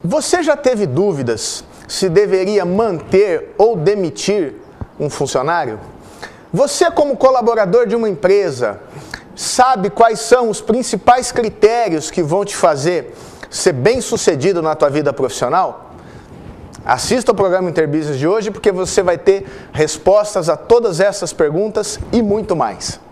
Você já teve dúvidas se deveria manter ou demitir um funcionário? Você, como colaborador de uma empresa, sabe quais são os principais critérios que vão te fazer ser bem-sucedido na tua vida profissional? Assista o programa Interbusiness de hoje porque você vai ter respostas a todas essas perguntas e muito mais.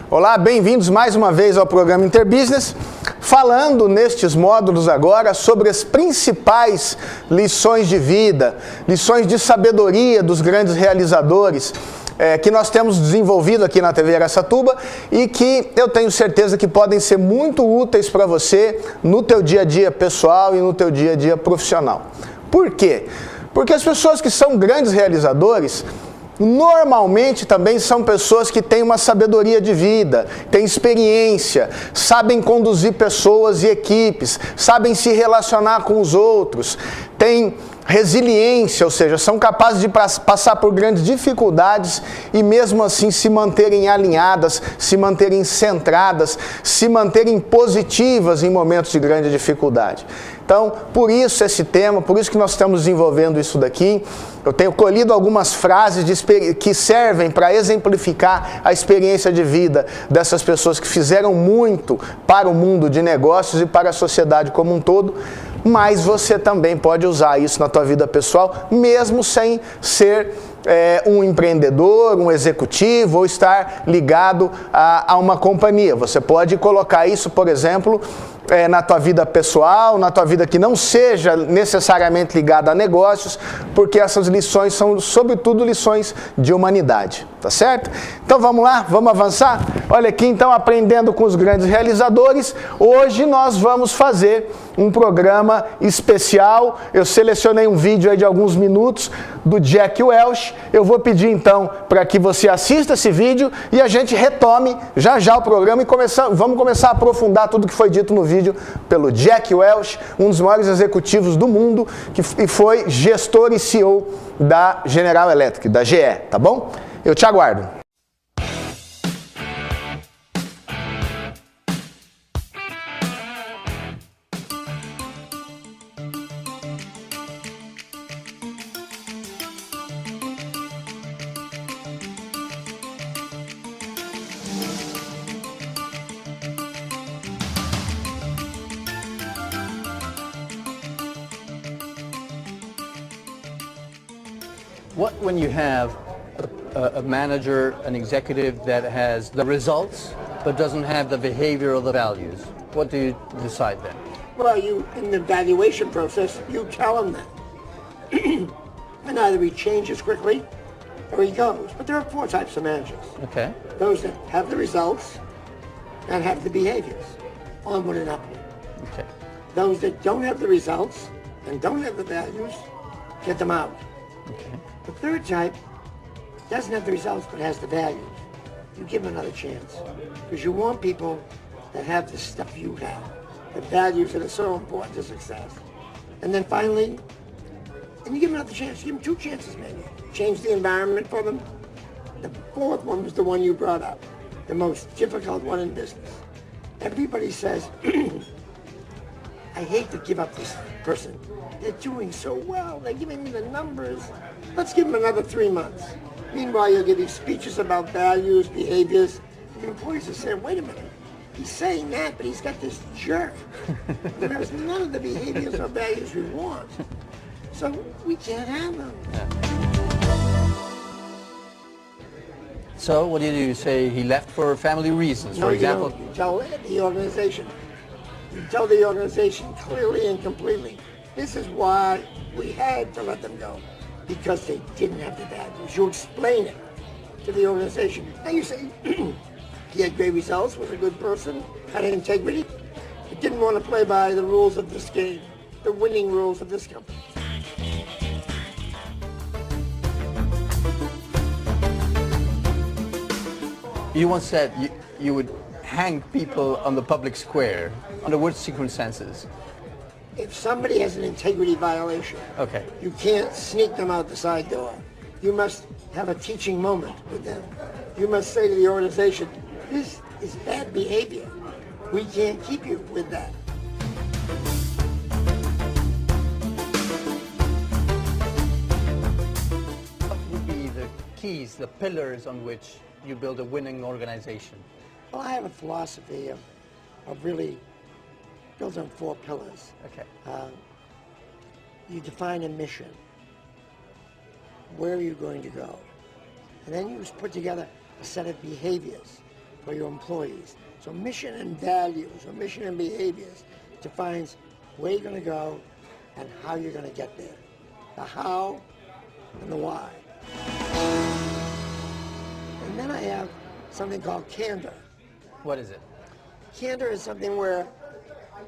Olá, bem-vindos mais uma vez ao programa Interbusiness, falando nestes módulos agora sobre as principais lições de vida, lições de sabedoria dos grandes realizadores que nós temos desenvolvido aqui na TV Araçatuba e que eu tenho certeza que podem ser muito úteis para você no teu dia a dia pessoal e no teu dia a dia profissional. Por quê? Porque as pessoas que são grandes realizadores normalmente também são pessoas que têm uma sabedoria de vida, têm experiência, sabem conduzir pessoas e equipes, sabem se relacionar com os outros, têm resiliência, ou seja, são capazes de passar por grandes dificuldades e mesmo assim se manterem alinhadas, se manterem centradas, se manterem positivas em momentos de grande dificuldade. Então, por isso esse tema, por isso que nós estamos desenvolvendo isso daqui. Eu tenho colhido algumas frases que servem para exemplificar a experiência de vida dessas pessoas que fizeram muito para o mundo de negócios e para a sociedade como um todo, mas você também pode usar isso na tua vida pessoal, mesmo sem ser um empreendedor, um executivo ou estar ligado a uma companhia. Você pode colocar isso, por exemplo, na tua vida pessoal, na tua vida que não seja necessariamente ligada a negócios, porque essas lições são, sobretudo, lições de humanidade, tá certo? Então vamos lá, vamos avançar? Olha aqui, então, aprendendo com os grandes realizadores, hoje nós vamos fazer um programa especial. Eu selecionei um vídeo aí de alguns minutos do Jack Welch. Eu vou pedir então para que você assista esse vídeo e a gente retome já já o programa e vamos começar a aprofundar tudo que foi dito no vídeo pelo Jack Welch, um dos maiores executivos do mundo e foi gestor e CEO da General Electric, da GE, tá bom? Eu te aguardo. What when you have a manager, an executive that has the results but doesn't have the behavior or the values? What do you decide then? Well, in the evaluation process, you tell him that. And either he changes quickly or he goes. But there are four types of managers. Okay. Those that have the results and have the behaviors, onward and upward. Okay. Those that don't have the results and don't have the values, get them out. Okay. The third type doesn't have the results but has the values. You give them another chance. Because you want people that have the stuff you have, the values that are so important to success. And then finally, and you give them another chance. You give them two chances maybe. Change the environment for them. The fourth one was the one you brought up, the most difficult one in business. Everybody says, I hate to give up this person. They're doing so well. They're giving me the numbers. Let's give them another 3 months. Meanwhile, you're giving speeches about values, behaviors. The employees are saying, wait a minute. He's saying that, but he's got this jerk. There's none of the behaviors or values we want. So we can't have them. Yeah. So what do? You say he left for family reasons, for example? You tell the organization. You tell the organization clearly and completely. This is why we had to let them go, because they didn't have the values. You explain it to the organization. Now you say, he had great results, was a good person, had integrity, but didn't want to play by the rules of this game, the winning rules of this company. You once said you would hang people on the public square under which circumstances? if somebody has an integrity violation, Okay. you can't sneak them out the side door. You must have a teaching moment with them. You must say to the organization, this is bad behavior. We can't keep you with that. What would be the keys, the pillars on which you build a winning organization? Well, I have a philosophy of really built on 4 pillars. Okay. You define a mission. Where are you going to go? And then you just put together a set of behaviors for your employees. So mission and values, or mission and behaviors, defines where you're going to go and how you're going to get there. The how and the why. And then I have something called candor. What is it? Candor is something where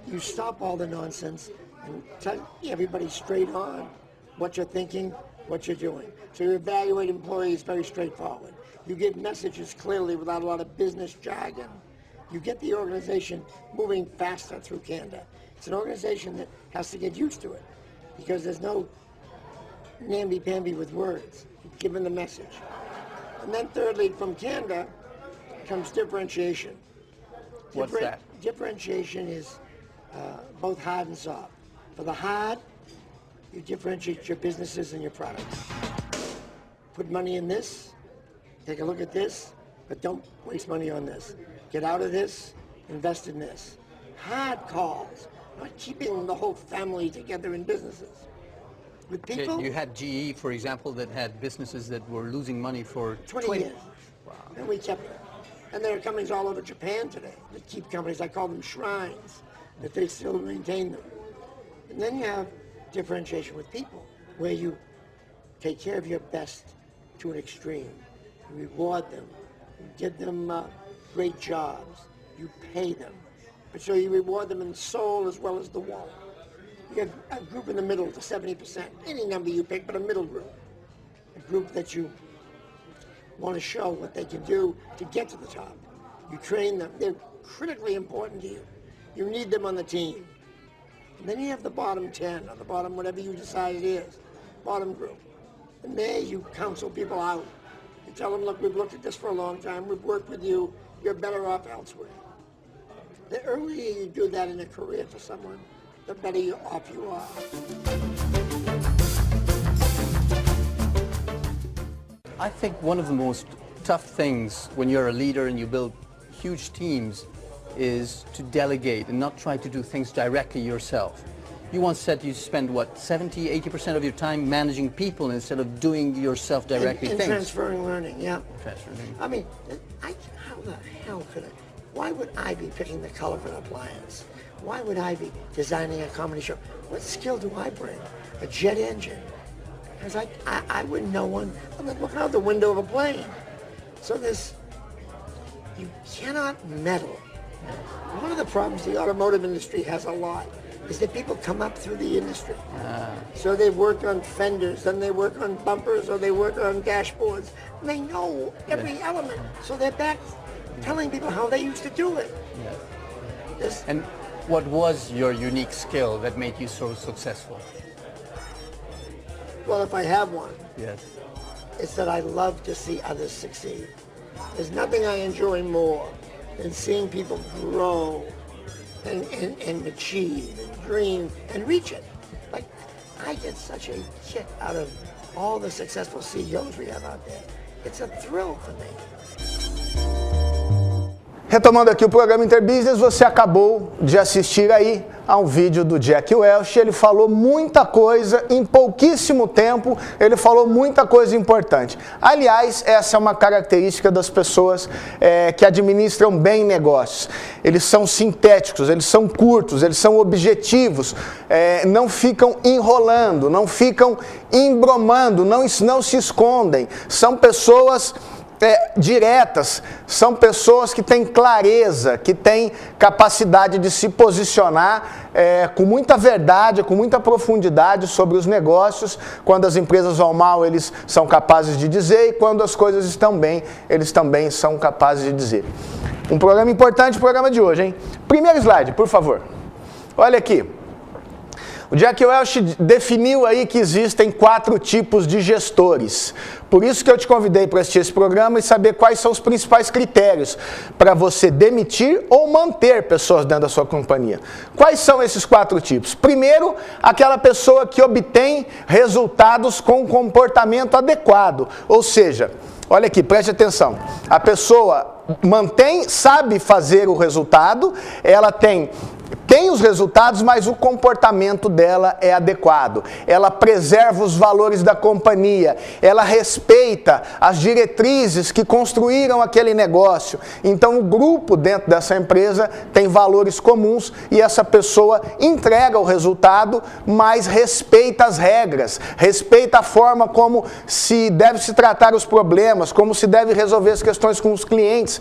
you stop all the nonsense and tell everybody straight on what you're thinking, what you're doing. So you evaluate employees very straightforward. You give messages clearly without a lot of business jargon. You get the organization moving faster through candor. It's an organization that has to get used to it because there's no namby-pamby with words. You give them the message. And then thirdly, from candor comes differentiation. What's that? Differentiation is both hard and soft. For the hard, you differentiate your businesses and your products. Put money in this, take a look at this, but don't waste money on this. Get out of this, invest in this. Hard calls, not keeping the whole family together in businesses. With people, You had GE, for example, that had businesses that were losing money for 20 years. Wow. And we kept them. And there are companies all over Japan today that keep companies, I call them shrines, that they still maintain them. And then you have differentiation with people, where you take care of your best to an extreme. You reward them, you give them great jobs, you pay them. But so you reward them in soul as well as the wallet. You have a group in the middle to 70%, any number you pick, but a middle group. A group that you want to show what they can do to get to the top. You train them. They're critically important to you. You need them on the team. And then you have the bottom 10, or the bottom whatever you decide it is, bottom group. And there you counsel people out. You tell them, look, we've looked at this for a long time. We've worked with you. You're better off elsewhere. The earlier you do that in a career for someone, the better off you are. I think one of the most tough things when you're a leader and you build huge teams is to delegate and not try to do things directly yourself. You once said you spend, what, 70, 80% of your time managing people instead of doing yourself directly and things. transferring learning, yeah. Transferring. I mean, how the hell could why would I be picking the color of an appliance? Why would I be designing a comedy show? What skill do I bring? A jet engine? Because I wouldn't know one. I mean, look out the window of a plane. So you cannot meddle. One of the problems the automotive industry has a lot is that people come up through the industry. So they work on fenders, then they work on bumpers, or they work on dashboards. And they know every element. So they're back telling people how they used to do it. And what was your unique skill that made you so successful? Well, if I have one, Yes. it's that I love to see others succeed. There's nothing I enjoy more than seeing people grow and achieve and dream and reach it. Like, I get such a kick out of all the successful CEOs we have out there. It's a thrill for me. Retomando aqui o programa Interbusiness, você acabou de assistir aí a um vídeo do Jack Welch. Ele falou muita coisa em pouquíssimo tempo, ele falou muita coisa importante. Aliás, essa é uma característica das pessoas que administram bem negócios. Eles são sintéticos, eles são curtos, eles são objetivos, não ficam enrolando, não ficam embromando, não se escondem. São pessoas diretas, são pessoas que têm clareza, que têm capacidade de se posicionar com muita verdade, com muita profundidade sobre os negócios. Quando as empresas vão mal, eles são capazes de dizer, e quando as coisas estão bem, eles também são capazes de dizer. Um programa importante, o programa de hoje, hein? Primeiro slide, por favor. Olha aqui. O Jack Welch definiu aí que existem 4 tipos de gestores. Por isso que eu te convidei para assistir esse programa e saber quais são os principais critérios para você demitir ou manter pessoas dentro da sua companhia. Quais são esses 4 tipos? Primeiro, aquela pessoa que obtém resultados com comportamento adequado. Ou seja, olha aqui, preste atenção. A pessoa sabe fazer o resultado, ela tem os resultados, mas o comportamento dela é adequado. Ela preserva os valores da companhia, ela respeita as diretrizes que construíram aquele negócio. Então o grupo dentro dessa empresa tem valores comuns e essa pessoa entrega o resultado, mas respeita as regras, respeita a forma como se deve se tratar os problemas, como se deve resolver as questões com os clientes.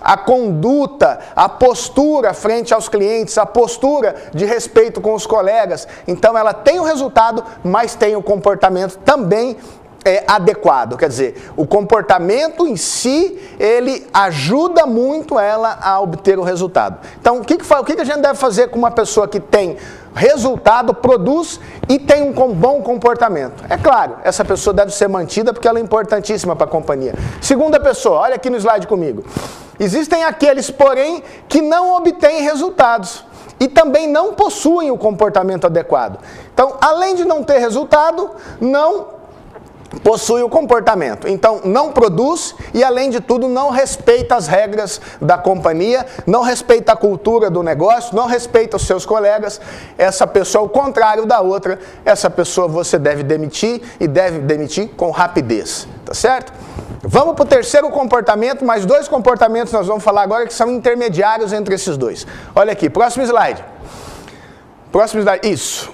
A conduta, a postura frente aos clientes, a postura de respeito com os colegas. Então ela tem o resultado, mas tem o comportamento também adequado. Quer dizer, o comportamento em si, ele ajuda muito ela a obter o resultado. Então o que a gente deve fazer com uma pessoa que tem resultado, produz e tem um bom comportamento? É claro, essa pessoa deve ser mantida porque ela é importantíssima para a companhia. Segunda pessoa, olha aqui no slide comigo. Existem aqueles, porém, que não obtêm resultados e também não possuem o comportamento adequado. Então, além de não ter resultado, não possui o comportamento. Então, não produz e, além de tudo, não respeita as regras da companhia, não respeita a cultura do negócio, não respeita os seus colegas. Essa pessoa, ao contrário da outra, essa pessoa você deve demitir e deve demitir com rapidez. Tá certo? Vamos para o terceiro comportamento, mais 2 comportamentos nós vamos falar agora que são intermediários entre esses 2. Olha aqui, próximo slide. Próximo slide, isso.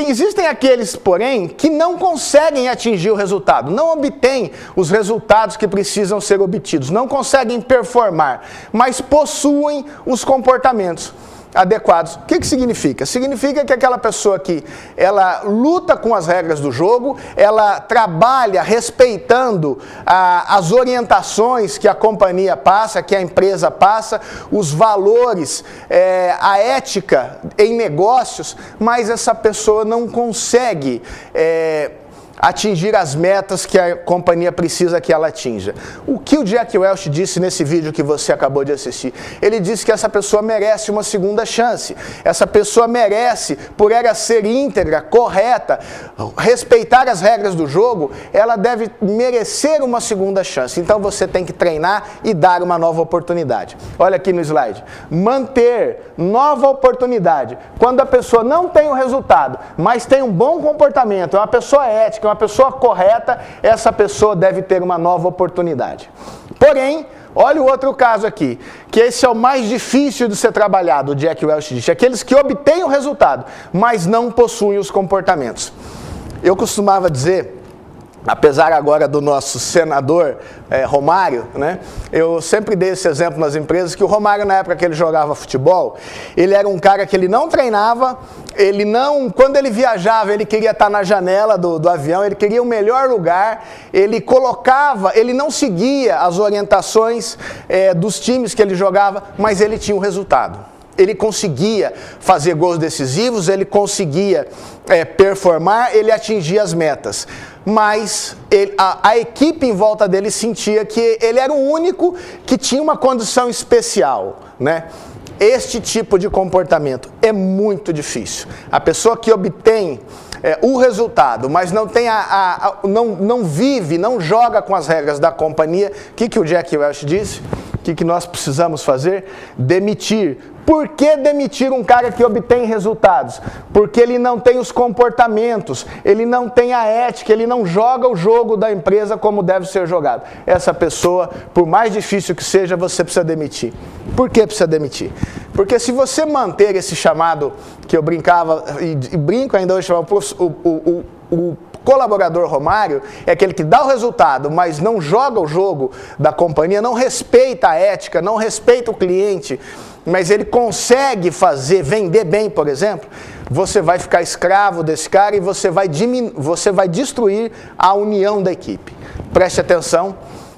Existem aqueles, porém, que não conseguem atingir o resultado, não obtêm os resultados que precisam ser obtidos, não conseguem performar, mas possuem os comportamentos adequados. O que significa? Significa que aquela pessoa que ela luta com as regras do jogo, ela trabalha respeitando as orientações que a companhia passa, que a empresa passa, os valores, a ética em negócios, mas essa pessoa não consegue atingir as metas que a companhia precisa que ela atinja. O que o Jack Welch disse nesse vídeo que você acabou de assistir? Ele disse que essa pessoa merece uma segunda chance. Essa pessoa merece, por ela ser íntegra, correta, respeitar as regras do jogo, ela deve merecer uma segunda chance. Então você tem que treinar e dar uma nova oportunidade. Olha aqui no slide. Manter nova oportunidade. Quando a pessoa não tem o resultado, mas tem um bom comportamento, é uma pessoa ética, uma pessoa correta, essa pessoa deve ter uma nova oportunidade. Porém, olha o outro caso aqui, que esse é o mais difícil de ser trabalhado, o Jack Welch disse, aqueles que obtêm o resultado, mas não possuem os comportamentos. Eu costumava dizer, apesar agora do nosso senador Romário, né? Eu sempre dei esse exemplo nas empresas, que o Romário, na época que ele jogava futebol, ele era um cara que ele não treinava, quando ele viajava, ele queria estar na janela do avião, ele queria o melhor lugar, ele não seguia as orientações dos times que ele jogava, mas ele tinha o resultado. Ele conseguia fazer gols decisivos, ele conseguia performar, ele atingia as metas. Mas a equipe em volta dele sentia que ele era o único que tinha uma condição especial, né? Este tipo de comportamento é muito difícil. A pessoa que obtém o resultado, mas não tem não vive, não joga com as regras da companhia, o que o Jack Welch disse? O que nós precisamos fazer? Demitir. Por que demitir um cara que obtém resultados? Porque ele não tem os comportamentos, ele não tem a ética, ele não joga o jogo da empresa como deve ser jogado. Essa pessoa, por mais difícil que seja, você precisa demitir. Por que precisa demitir? Porque se você manter esse chamado, que eu brincava, e brinco ainda hoje, o colaborador Romário, é aquele que dá o resultado, mas não joga o jogo da companhia, não respeita a ética, não respeita o cliente, mas ele consegue vender bem, por exemplo, você vai ficar escravo desse cara e você vai destruir a união da equipe. Preste atenção,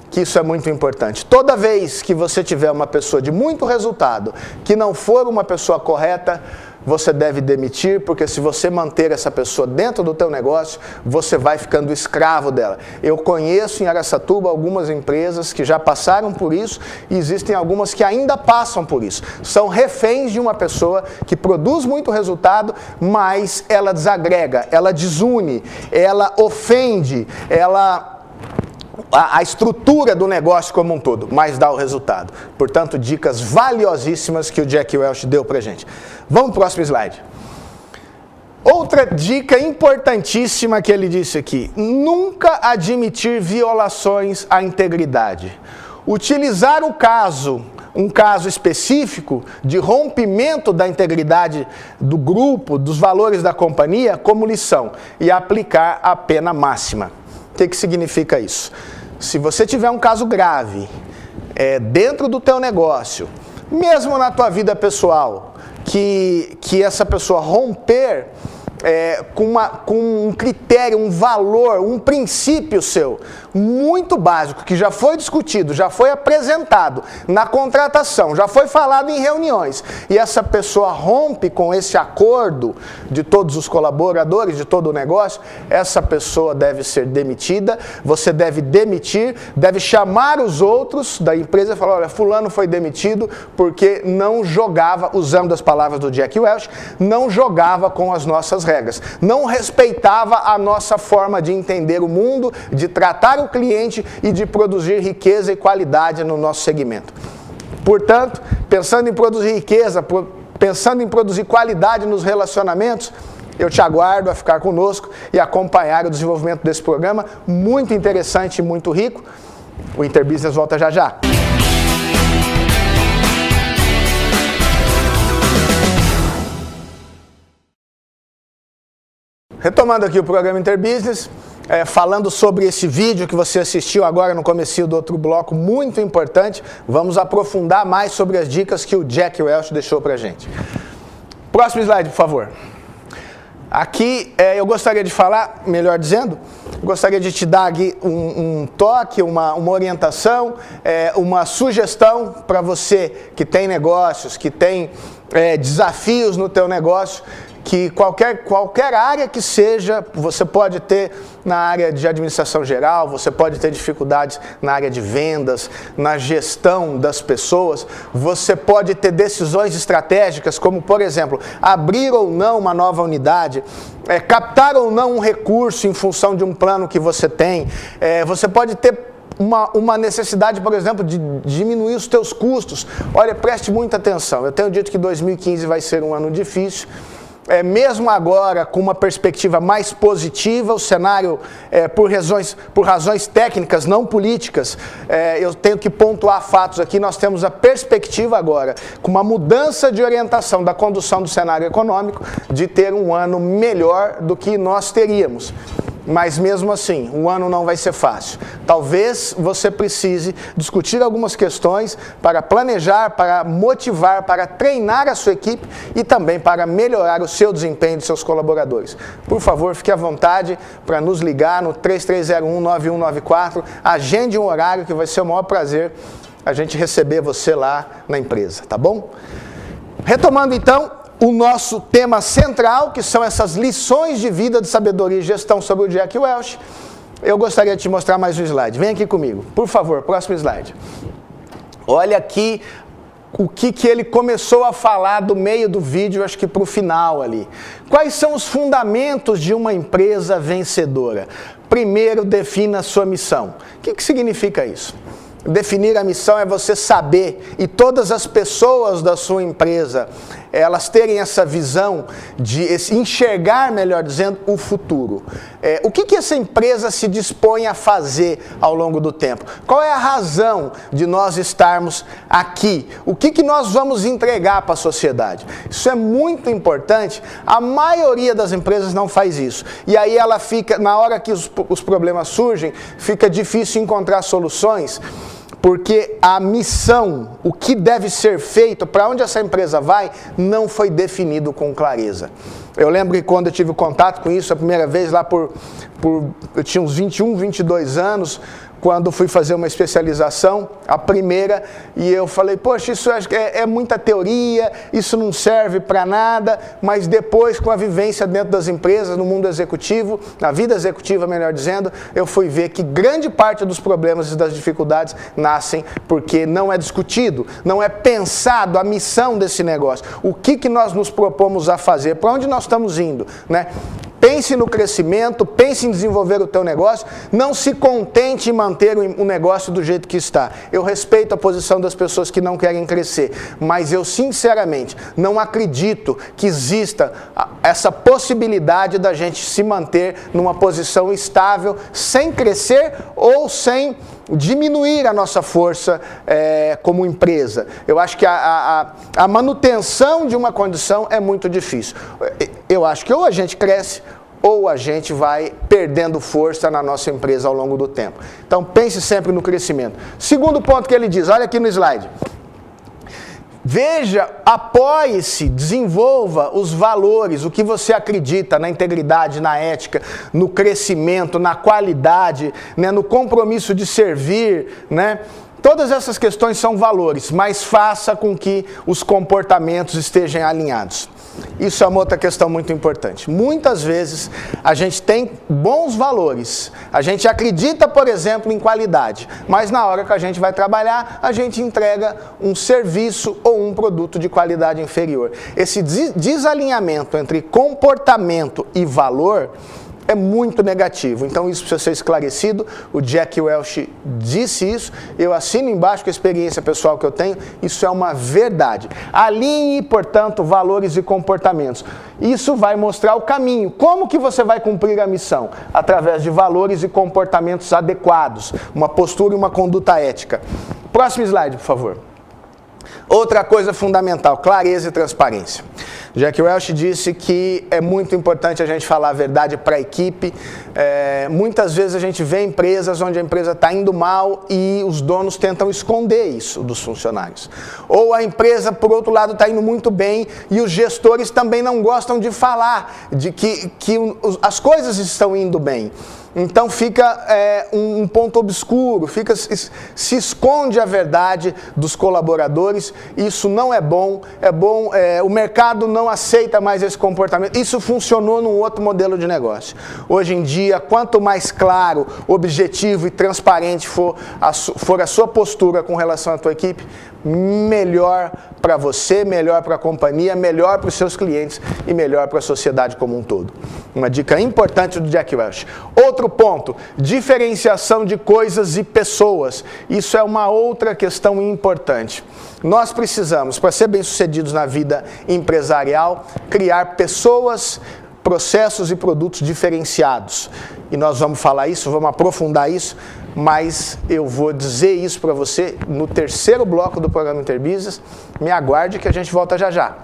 que isso é muito importante. Toda vez que você tiver uma pessoa de muito resultado, que não for uma pessoa correta, você deve demitir, porque se você manter essa pessoa dentro do teu negócio, você vai ficando escravo dela. Eu conheço em Araçatuba algumas empresas que já passaram por isso e existem algumas que ainda passam por isso. São reféns de uma pessoa que produz muito resultado, mas ela desagrega, ela desune, ela ofende, a estrutura do negócio como um todo, mas dá o resultado. Portanto, dicas valiosíssimas que o Jack Welch deu pra gente. Vamos pro próximo slide. Outra dica importantíssima que ele disse aqui: nunca admitir violações à integridade. Utilizar um caso específico de rompimento da integridade do grupo, dos valores da companhia, como lição e aplicar a pena máxima. O que significa isso? Se você tiver um caso grave dentro do teu negócio, mesmo na tua vida pessoal, que essa pessoa romper com um critério, um valor, um princípio seu, muito básico, que já foi discutido, já foi apresentado na contratação, já foi falado em reuniões, e essa pessoa rompe com esse acordo de todos os colaboradores, de todo o negócio, essa pessoa deve ser demitida, você deve demitir, deve chamar os outros da empresa e falar: olha, fulano foi demitido porque não jogava, usando as palavras do Jack Welch, não jogava com as nossas regras, não respeitava a nossa forma de entender o mundo, de tratar o cliente e de produzir riqueza e qualidade no nosso segmento. Portanto, pensando em produzir riqueza, pensando em produzir qualidade nos relacionamentos, eu te aguardo a ficar conosco e acompanhar o desenvolvimento desse programa, muito interessante e muito rico. O Interbusiness volta já já. Retomando aqui o programa Interbusiness, falando sobre esse vídeo que você assistiu agora no comecinho do outro bloco, muito importante, vamos aprofundar mais sobre as dicas que o Jack Welch deixou pra gente. Próximo slide, por favor. Aqui eu gostaria de falar, melhor dizendo, gostaria de te dar aqui um toque, uma orientação, uma sugestão para você que tem negócios, que tem desafios no teu negócio, que qualquer área que seja, você pode ter na área de administração geral, você pode ter dificuldades na área de vendas, na gestão das pessoas, você pode ter decisões estratégicas, como, por exemplo, abrir ou não uma nova unidade, captar ou não um recurso em função de um plano que você tem, você pode ter uma necessidade, por exemplo, de diminuir os teus custos. Olha, preste muita atenção, eu tenho dito que 2015 vai ser um ano difícil, mesmo agora com uma perspectiva mais positiva, o cenário, por razões técnicas, não políticas, eu tenho que pontuar fatos aqui, nós temos a perspectiva agora, com uma mudança de orientação da condução do cenário econômico, de ter um ano melhor do que nós teríamos. Mas mesmo assim, o ano não vai ser fácil. Talvez você precise discutir algumas questões para planejar, para motivar, para treinar a sua equipe e também para melhorar o seu desempenho de seus colaboradores. Por favor, fique à vontade para nos ligar no 3301-9194, agende um horário que vai ser o maior prazer a gente receber você lá na empresa, tá bom? Retomando então, o nosso tema central, que são essas lições de vida, de sabedoria e gestão sobre o Jack Welch, eu gostaria de te mostrar mais um slide. Vem aqui comigo, por favor, próximo slide. Olha aqui o que ele começou a falar do meio do vídeo, acho que para o final ali. Quais são os fundamentos de uma empresa vencedora? Primeiro, defina a sua missão. O que significa isso? Definir a missão é você saber, e todas as pessoas da sua empresa, elas terem essa visão de enxergar, melhor dizendo, o futuro. O que essa empresa se dispõe a fazer ao longo do tempo? Qual é a razão de nós estarmos aqui? O que nós vamos entregar para a sociedade? Isso é muito importante. A maioria das empresas não faz isso. E aí ela fica, na hora que os problemas surgem, fica difícil encontrar soluções, porque a missão, o que deve ser feito, para onde essa empresa vai, não foi definido com clareza. Eu lembro que quando eu tive contato com isso a primeira vez, lá eu tinha uns 21, 22 anos, quando fui fazer uma especialização, a primeira, e eu falei, poxa, isso é muita teoria, isso não serve para nada, mas depois, com a vivência dentro das empresas, no mundo executivo, na vida executiva, melhor dizendo, eu fui ver que grande parte dos problemas e das dificuldades nascem porque não é discutido, não é pensado a missão desse negócio, o que nós nos propomos a fazer, para onde nós estamos indo, né? Pense no crescimento, pense em desenvolver o teu negócio, não se contente em manter o negócio do jeito que está. Eu respeito a posição das pessoas que não querem crescer, mas eu sinceramente não acredito que exista essa possibilidade da gente se manter numa posição estável, sem crescer ou sem diminuir a nossa força como empresa. Eu acho que a manutenção de uma condição é muito difícil. Eu acho que ou a gente cresce ou a gente vai perdendo força na nossa empresa ao longo do tempo. Então pense sempre no crescimento. Segundo ponto que ele diz, olha aqui no slide. Veja, apoie-se, desenvolva os valores, o que você acredita na integridade, na ética, no crescimento, na qualidade, né, no compromisso de servir, né? Todas essas questões são valores, mas faça com que os comportamentos estejam alinhados. Isso é uma outra questão muito importante. Muitas vezes a gente tem bons valores, a gente acredita, por exemplo, em qualidade, mas na hora que a gente vai trabalhar, a gente entrega um serviço ou um produto de qualidade inferior. Esse desalinhamento entre comportamento e valor é muito negativo. Então isso precisa ser esclarecido. O Jack Welch disse isso, eu assino embaixo com a experiência pessoal que eu tenho, isso é uma verdade. Alinhe, portanto, valores e comportamentos. Isso vai mostrar o caminho. Como que você vai cumprir a missão? Através de valores e comportamentos adequados, uma postura e uma conduta ética. Próximo slide, por favor. Outra coisa fundamental, clareza e transparência. Jack Welch disse que é muito importante a gente falar a verdade para a equipe. Muitas vezes a gente vê empresas onde a empresa está indo mal e os donos tentam esconder isso dos funcionários. Ou a empresa, por outro lado, está indo muito bem e os gestores também não gostam de falar de que as coisas estão indo bem. Então fica um ponto obscuro, se esconde a verdade dos colaboradores, isso não é bom, o mercado não aceita mais esse comportamento, isso funcionou num outro modelo de negócio. Hoje em dia, quanto mais claro, objetivo e transparente for a sua postura com relação à tua equipe, melhor para você, melhor para a companhia, melhor para os seus clientes e melhor para a sociedade como um todo. Uma dica importante do Jack Welch. Outro ponto, diferenciação de coisas e pessoas. Isso é uma outra questão importante. Nós precisamos, para ser bem-sucedidos na vida empresarial, criar pessoas, processos e produtos diferenciados. E nós vamos falar isso, vamos aprofundar isso, mas eu vou dizer isso para você no terceiro bloco do programa Interbusiness. Me aguarde que a gente volta já já.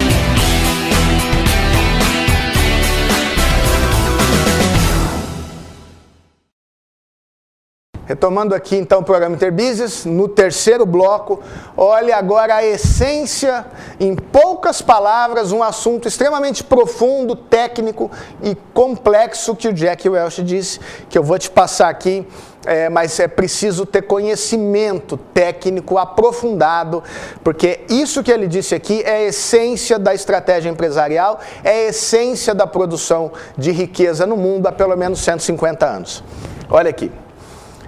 Retomando aqui então o programa Interbusiness, no terceiro bloco, olha agora a essência, em poucas palavras, um assunto extremamente profundo, técnico e complexo que o Jack Welch disse, que eu vou te passar aqui, mas é preciso ter conhecimento técnico aprofundado, porque isso que ele disse aqui é a essência da estratégia empresarial, é a essência da produção de riqueza no mundo há pelo menos 150 anos. Olha aqui.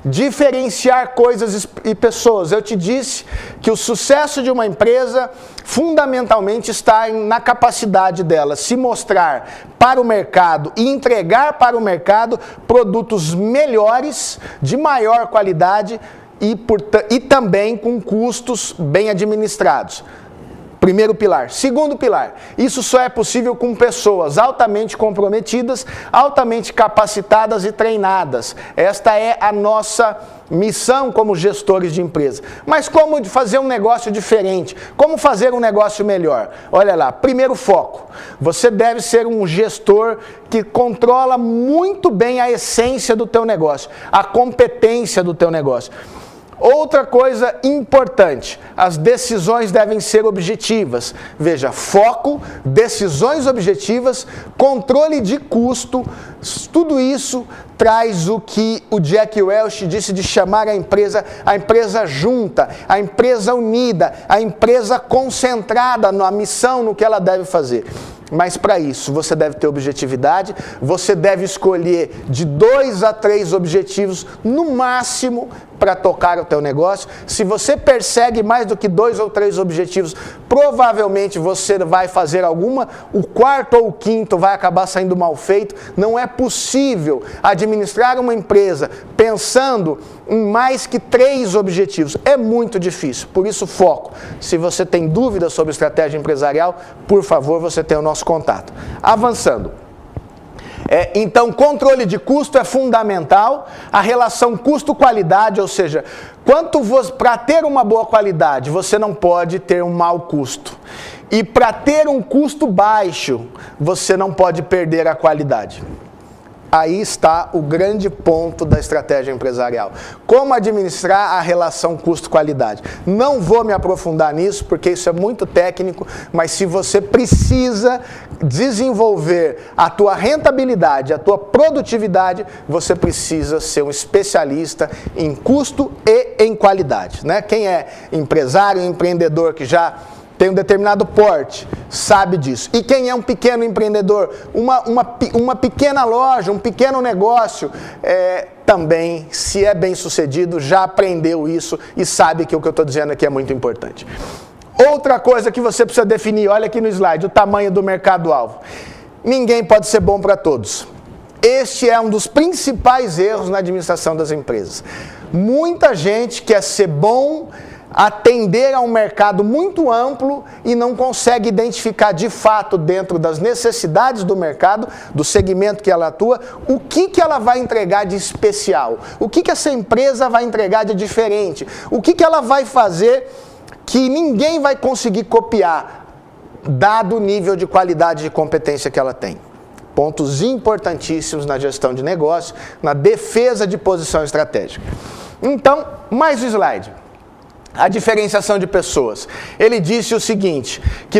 Diferenciar coisas e pessoas. Eu te disse que o sucesso de uma empresa fundamentalmente está na capacidade dela se mostrar para o mercado e entregar para o mercado produtos melhores, de maior qualidade e também com custos bem administrados. Primeiro pilar. Segundo pilar, isso só é possível com pessoas altamente comprometidas, altamente capacitadas e treinadas. Esta é a nossa missão como gestores de empresa. Mas como fazer um negócio diferente? Como fazer um negócio melhor? Olha lá, primeiro foco. Você deve ser um gestor que controla muito bem a essência do teu negócio, a competência do teu negócio. Outra coisa importante, as decisões devem ser objetivas. Veja, foco, decisões objetivas, controle de custo, tudo isso traz o que o Jack Welch disse de chamar a empresa junta, a empresa unida, a empresa concentrada na missão, no que ela deve fazer. Mas para isso, você deve ter objetividade, você deve escolher de 2 a 3 objetivos, no máximo, para tocar o teu negócio. Se você persegue mais do que 2 ou 3 objetivos, provavelmente você vai fazer alguma, o quarto ou o quinto vai acabar saindo mal feito. Não é possível administrar uma empresa pensando em mais que 3 objetivos. É muito difícil, por isso foco. Se você tem dúvidas sobre estratégia empresarial, por favor, você tem o nosso contato. Avançando. Então, controle de custo é fundamental, a relação custo-qualidade, ou seja, para ter uma boa qualidade, você não pode ter um mau custo. E para ter um custo baixo, você não pode perder a qualidade. Aí está o grande ponto da estratégia empresarial. Como administrar a relação custo-qualidade. Não vou me aprofundar nisso, porque isso é muito técnico, mas se você precisa desenvolver a tua rentabilidade, a tua produtividade, você precisa ser um especialista em custo e em qualidade, né? Quem é empresário, empreendedor que já tem um determinado porte, sabe disso. E quem é um pequeno empreendedor, uma pequena loja, um pequeno negócio, também, se é bem sucedido, já aprendeu isso e sabe que o que eu estou dizendo aqui é muito importante. Outra coisa que você precisa definir, olha aqui no slide, o tamanho do mercado-alvo. Ninguém pode ser bom para todos. Este é um dos principais erros na administração das empresas. Muita gente quer ser bom, atender a um mercado muito amplo e não consegue identificar de fato dentro das necessidades do mercado, do segmento que ela atua, o que ela vai entregar de especial, o que essa empresa vai entregar de diferente, o que ela vai fazer que ninguém vai conseguir copiar, dado o nível de qualidade e competência que ela tem. Pontos importantíssimos na gestão de negócio, na defesa de posição estratégica. Então, mais um slide. A diferenciação de pessoas. Ele disse o seguinte, que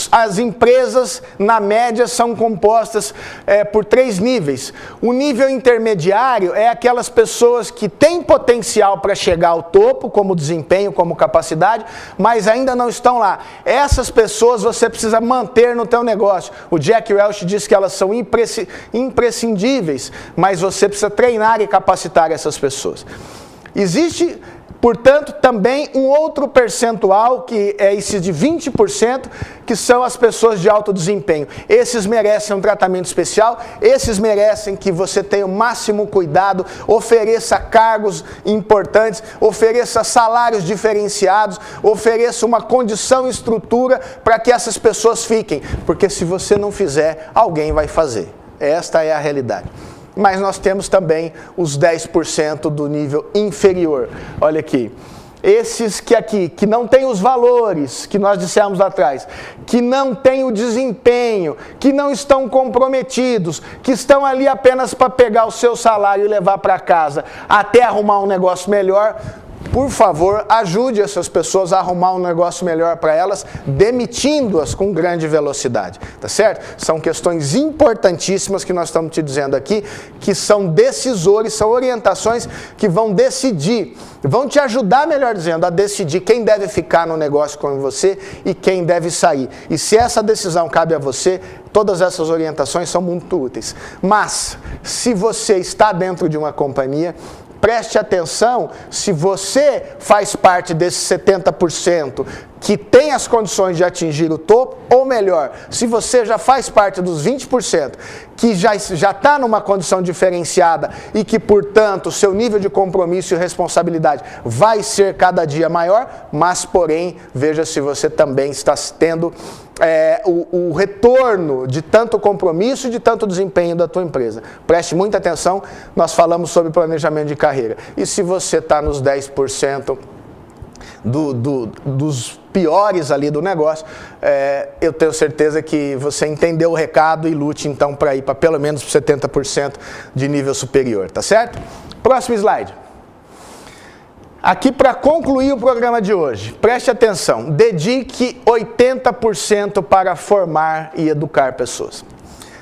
as empresas, na média, são compostas por 3 níveis. O nível intermediário é aquelas pessoas que têm potencial para chegar ao topo, como desempenho, como capacidade, mas ainda não estão lá. Essas pessoas você precisa manter no teu negócio. O Jack Welch diz que elas são imprescindíveis, mas você precisa treinar e capacitar essas pessoas. Existe, portanto, também um outro percentual, que é esse de 20%, que são as pessoas de alto desempenho. Esses merecem um tratamento especial, esses merecem que você tenha o máximo cuidado, ofereça cargos importantes, ofereça salários diferenciados, ofereça uma condição e estrutura para que essas pessoas fiquem. Porque se você não fizer, alguém vai fazer. Esta é a realidade. Mas nós temos também os 10% do nível inferior. Olha aqui. Esses que não têm os valores que nós dissemos lá atrás, que não têm o desempenho, que não estão comprometidos, que estão ali apenas para pegar o seu salário e levar para casa, até arrumar um negócio melhor. Por favor, ajude essas pessoas a arrumar um negócio melhor para elas, demitindo-as com grande velocidade, tá certo? São questões importantíssimas que nós estamos te dizendo aqui, que são decisores, são orientações que vão decidir, vão te ajudar, melhor dizendo, a decidir quem deve ficar no negócio com você e quem deve sair. E se essa decisão cabe a você, todas essas orientações são muito úteis. Mas, se você está dentro de uma companhia, preste atenção se você faz parte desses 70% que tem as condições de atingir o topo, ou melhor, se você já faz parte dos 20% que já está numa condição diferenciada e que, portanto, seu nível de compromisso e responsabilidade vai ser cada dia maior, mas, porém, veja se você também está tendo o retorno de tanto compromisso e de tanto desempenho da tua empresa. Preste muita atenção, nós falamos sobre planejamento de carreira. E se você está nos 10% dos piores ali do negócio, eu tenho certeza que você entendeu o recado e lute então para ir para pelo menos 70% de nível superior, tá certo? Próximo slide. Aqui para concluir o programa de hoje, preste atenção, dedique 80% para formar e educar pessoas.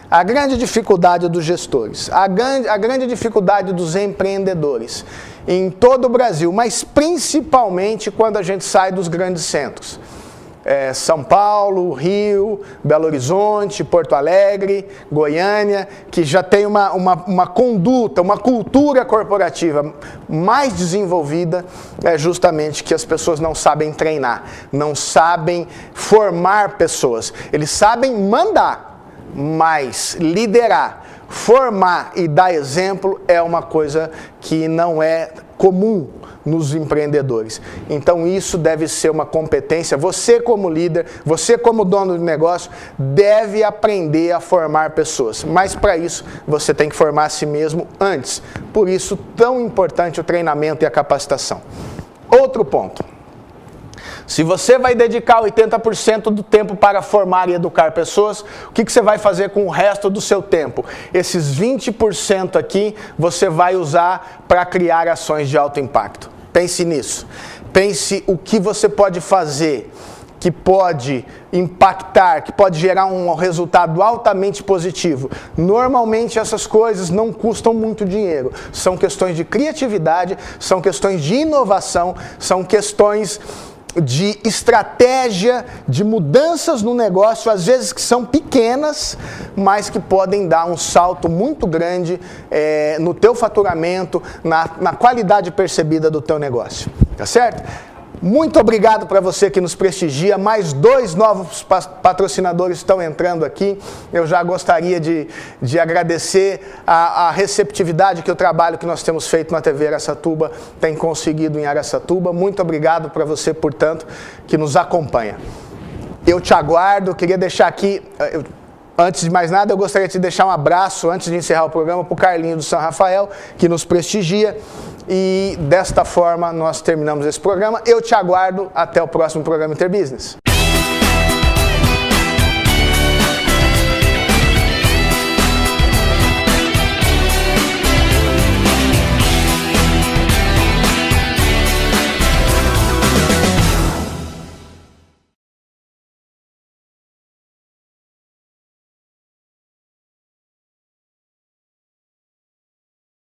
A grande dificuldade dos gestores, a grande dificuldade dos empreendedores em todo o Brasil, mas principalmente quando a gente sai dos grandes centros. São Paulo, Rio, Belo Horizonte, Porto Alegre, Goiânia, que já tem uma conduta, uma cultura corporativa mais desenvolvida, é justamente que as pessoas não sabem treinar, não sabem formar pessoas. Eles sabem mandar, mas liderar, formar e dar exemplo é uma coisa que não é comum nos empreendedores. Então isso deve ser uma competência. Você como líder, você como dono de negócio, deve aprender a formar pessoas. Mas para isso, você tem que formar a si mesmo antes. Por isso, tão importante o treinamento e a capacitação. Outro ponto. Se você vai dedicar 80% do tempo para formar e educar pessoas, o que você vai fazer com o resto do seu tempo? Esses 20% aqui você vai usar para criar ações de alto impacto. Pense nisso. Pense o que você pode fazer que pode impactar, que pode gerar um resultado altamente positivo. Normalmente essas coisas não custam muito dinheiro. São questões de criatividade, são questões de inovação, são questões de estratégia, de mudanças no negócio, às vezes que são pequenas, mas que podem dar um salto muito grande no teu faturamento, na qualidade percebida do teu negócio, tá certo? Muito obrigado para você que nos prestigia. Mais 2 novos patrocinadores estão entrando aqui. Eu já gostaria de agradecer a receptividade que o trabalho que nós temos feito na TV Araçatuba tem conseguido em Araçatuba. Muito obrigado para você, portanto, que nos acompanha. Eu te aguardo. Queria deixar aqui... Antes de mais nada, eu gostaria de deixar um abraço, antes de encerrar o programa, para o Carlinho do São Rafael, que nos prestigia. E desta forma, nós terminamos esse programa. Eu te aguardo até o próximo programa Interbusiness.